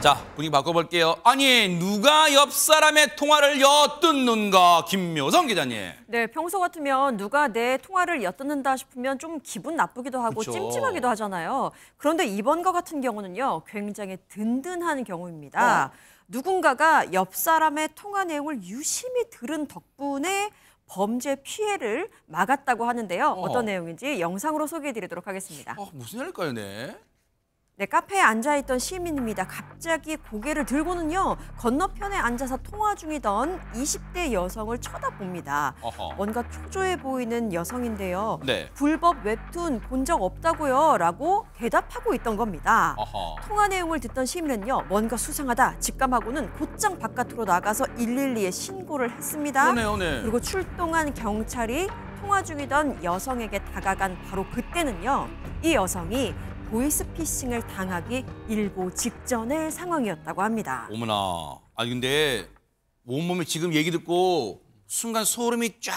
자, 분위기 바꿔볼게요. 아니, 누가 옆 사람의 통화를 엿듣는가? 김묘성 기자님. 네, 평소 같으면 누가 내 통화를 엿듣는다 싶으면 좀 기분 나쁘기도 하고 그쵸. 찜찜하기도 하잖아요. 그런데 이번과 같은 경우는요, 굉장히 든든한 경우입니다. 누군가가 옆 사람의 통화 내용을 유심히 들은 덕분에 범죄 피해를 막았다고 하는데요. 어떤 내용인지 영상으로 소개해드리도록 하겠습니다. 무슨 일일까요, 네? 네, 카페에 앉아있던 시민입니다. 갑자기 고개를 들고는요, 건너편에 앉아서 통화 중이던 20대 여성을 쳐다봅니다. 뭔가 초조해 보이는 여성인데요. 네. 불법 웹툰 본 적 없다고요? 라고 대답하고 있던 겁니다. 통화 내용을 듣던 시민은요, 뭔가 수상하다 직감하고는 곧장 바깥으로 나가서 112에 신고를 했습니다. 그러네요, 네. 그리고 출동한 경찰이 통화 중이던 여성에게 다가간 바로 그때는요, 이 여성이 보이스피싱을 당하기 일보 직전의 상황이었다고 합니다. 어머나. 아니 근데 온몸에 지금 얘기 듣고 순간 소름이 쫙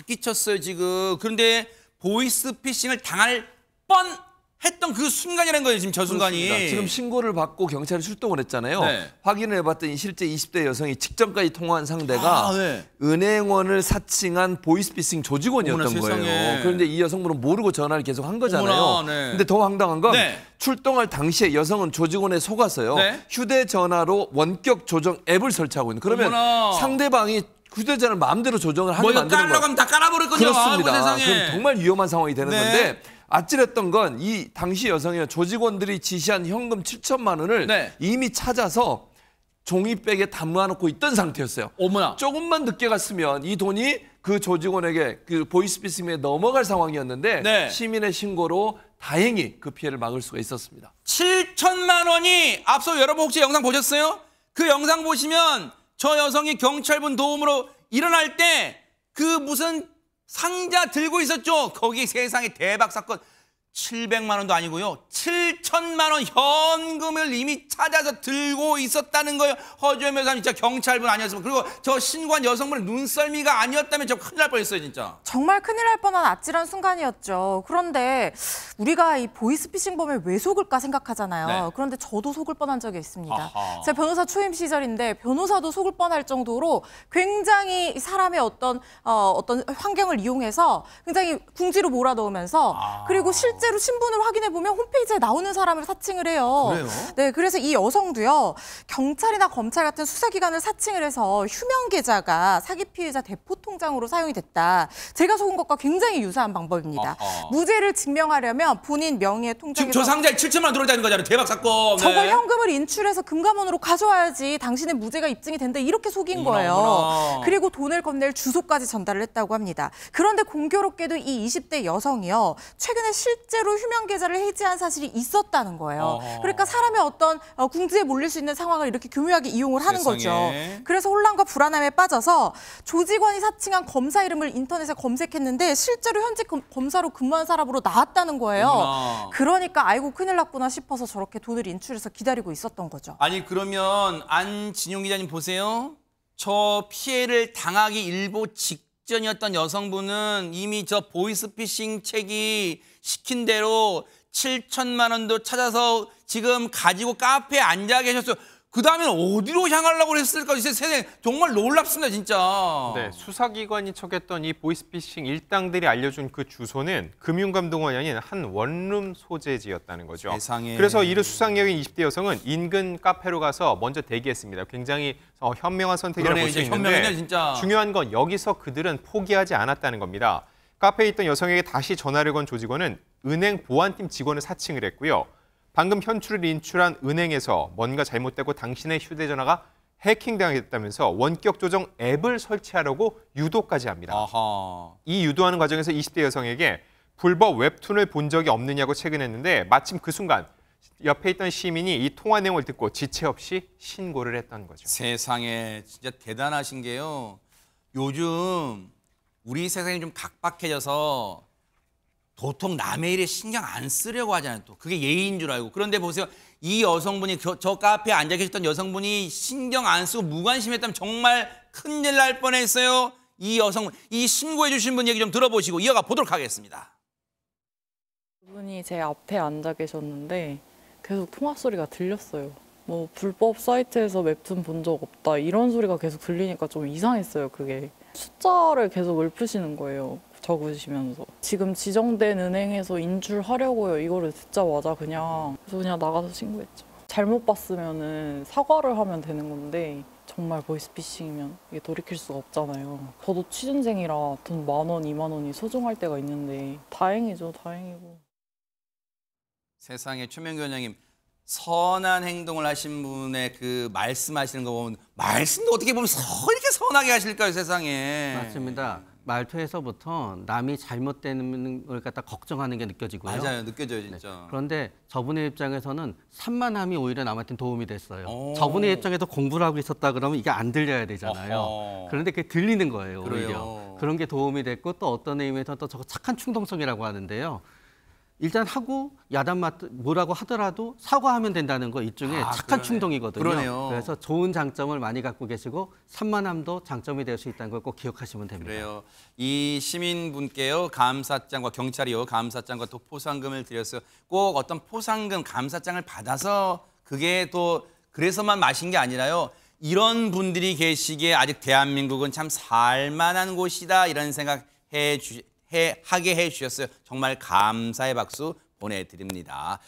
끼쳤어요 지금. 그런데 보이스피싱을 당할 뻔했던 그 순간이라는 거예요 지금 저 순간이. 그렇습니다. 지금 신고를 받고 경찰이 출동을 했잖아요. 네. 확인을 해봤더니 실제 20대 여성이 직전까지 통화한 상대가 네. 은행원을 사칭한 보이스피싱 조직원이었던 어머나, 거예요. 세상에. 그런데 이 여성분은 모르고 전화를 계속 한 거잖아요. 어머나, 네. 근데 더 황당한 건 네. 출동할 당시에 여성은 조직원에 속아서요. 네. 휴대전화로 원격 조정 앱을 설치하고 있는. 그러면 어머나. 상대방이 휴대전화를 마음대로 조정을 하게 만드는 거예요. 깔라고 하면 다 깔아버렸거든요. 그렇습니다. 세상에. 그럼 정말 위험한 상황이 되는 네. 건데 아찔했던 건 이 당시 여성이 조직원들이 지시한 현금 7천만 원을 네. 이미 찾아서 종이백에 담아놓고 있던 상태였어요. 어머나. 조금만 늦게 갔으면 이 돈이 그 조직원에게 그 보이스피싱에 넘어갈 상황이었는데 네. 시민의 신고로 다행히 그 피해를 막을 수가 있었습니다. 7천만 원이 앞서 여러분 혹시 영상 보셨어요? 그 영상 보시면 저 여성이 경찰분 도움으로 일어날 때 그 무슨 상자 들고 있었죠? 거기 세상에 대박 사건 700만 원도 아니고요. 7천만 원 현금을 이미 찾아서 들고 있었다는 거예요. 허주현 여사님 진짜 경찰분 아니었으면. 그리고 저 신고한 여성분의 눈썰미가 아니었다면 저 큰일 날 뻔했어요 진짜. 정말 큰일 날 뻔한 아찔한 순간이었죠. 그런데 우리가 이 보이스피싱범에 왜 속을까 생각하잖아요. 네. 그런데 저도 속을 뻔한 적이 있습니다. 아하. 제가 변호사 초임 시절인데 변호사도 속을 뻔할 정도로 굉장히 사람의 어떤 환경을 이용해서 굉장히 궁지로 몰아넣으면서 그리고 실제로 신분을 확인해 보면 홈페이지에 나오는 사람을 사칭을 해요. 그래요? 네, 그래서 이 여성도요. 경찰이나 검찰 같은 수사기관을 사칭을 해서 휴면 계좌가 사기 피해자 대포 통장으로 사용이 됐다. 제가 속은 것과 굉장히 유사한 방법입니다. 아하. 무죄를 증명하려면 본인 명의의 통장에서 지금 저 상자에 7천만 원 들어있다는 거잖아요. 대박 사건. 저걸 네. 현금을 인출해서 금감원으로 가져와야지 당신의 무죄가 입증이 된다 이렇게 속인 거예요. 어머나. 그리고 돈을 건넬 주소까지 전달을 했다고 합니다. 그런데 공교롭게도 이 20대 여성이요. 최근에 실제로 휴면 계좌를 해지한 사실이 있었다는 거예요. 그러니까 사람의 어떤 궁지에 몰릴 수 있는 상황을 이렇게 교묘하게 이용을 하는 세상에. 거죠. 그래서 혼란과 불안함에 빠져서 조직원이 사칭한 검사 이름을 인터넷에 검색했는데 실제로 현직 검사로 근무한 사람으로 나왔다는 거예요. 어머나. 그러니까 아이고 큰일 났구나 싶어서 저렇게 돈을 인출해서 기다리고 있었던 거죠. 아니 그러면 안진용 기자님 보세요. 저 피해를 당하기 일보 직전이었던 여성분은 이미 저 보이스피싱 책이 시킨 대로 7천만 원도 찾아서 지금 가지고 카페에 앉아 계셨어요. 그 다음엔 어디로 향하려고 했을까? 세상에 정말 놀랍습니다, 진짜. 네, 수사기관이 척했던 이 보이스피싱 일당들이 알려준 그 주소는 금융감독원이 아닌 한 원룸 소재지였다는 거죠. 세상에. 그래서 이를 수상력인 20대 여성은 인근 카페로 가서 먼저 대기했습니다. 굉장히 현명한 선택이라고 볼 수 이제 현명했네, 있는데 진짜. 중요한 건 여기서 그들은 포기하지 않았다는 겁니다. 카페에 있던 여성에게 다시 전화를 건 조직원은 은행 보안팀 직원을 사칭을 했고요. 방금 현출을 인출한 은행에서 뭔가 잘못되고 당신의 휴대전화가 해킹당했다면서 원격 조정 앱을 설치하려고 유도까지 합니다. 아하. 이 유도하는 과정에서 20대 여성에게 불법 웹툰을 본 적이 없느냐고 체근했는데 마침 그 순간 옆에 있던 시민이 이 통화 내용을 듣고 지체 없이 신고를 했던 거죠. 세상에 진짜 대단하신 게요. 요즘 우리 세상이 좀 각박해져서 도통 남의 일에 신경 안 쓰려고 하잖아요. 또 그게 예의인 줄 알고. 그런데 보세요. 이 여성분이 저 카페에 앉아 계셨던 여성분이 신경 안 쓰고 무관심했다면 정말 큰일 날 뻔했어요. 이 여성분, 이 신고해 주신 분 얘기 좀 들어보시고 이어가 보도록 하겠습니다. 그분이 제 앞에 앉아 계셨는데 계속 통화 소리가 들렸어요. 뭐 불법 사이트에서 웹툰 본 적 없다 이런 소리가 계속 들리니까 좀 이상했어요. 그게 숫자를 계속 읊으시는 거예요. 적으시면서 지금 지정된 은행에서 인출하려고요. 이거를 듣자마자 그냥 나가서 신고했죠. 잘못 봤으면은 사과를 하면 되는 건데 정말 보이스피싱이면 이게 돌이킬 수가 없잖아요. 저도 취준생이라 돈 10,000원, 20,000원이 소중할 때가 있는데 다행이죠, 다행이고. 세상에 최명규 원장님 선한 행동을 하신 분의 그 말씀하시는 거 보면 말씀도 어떻게 보면 이렇게 선하게 하실까요, 세상에. 맞습니다. 말투에서부터 남이 잘못되는 걸 갖다 걱정하는 게 느껴지고요. 맞아요, 느껴져요 진짜. 네. 그런데 저분의 입장에서는 산만함이 오히려 남한테 도움이 됐어요. 오. 저분의 입장에서 공부를 하고 있었다 그러면 이게 안 들려야 되잖아요. 어허. 그런데 그게 들리는 거예요, 그래요. 오히려. 그런 게 도움이 됐고 또 어떤 의미에서 또 저거 착한 충동성이라고 하는데요. 일단 하고 야단 뭐라고 하더라도 사과하면 된다는 거 일종의 착한 그러네. 충동이거든요. 그러네요. 그래서 좋은 장점을 많이 갖고 계시고 산만함도 장점이 될 수 있다는 걸 꼭 기억하시면 됩니다. 그래요. 이 시민분께요 감사장과 경찰이요 감사장과 또 포상금을 드렸어요. 꼭 어떤 포상금 감사장을 받아서 그게 또 그래서만 마신 게 아니라요. 이런 분들이 계시기에 아직 대한민국은 참 살만한 곳이다 이런 생각 하게 해주셨어요. 정말 감사의 박수 보내드립니다.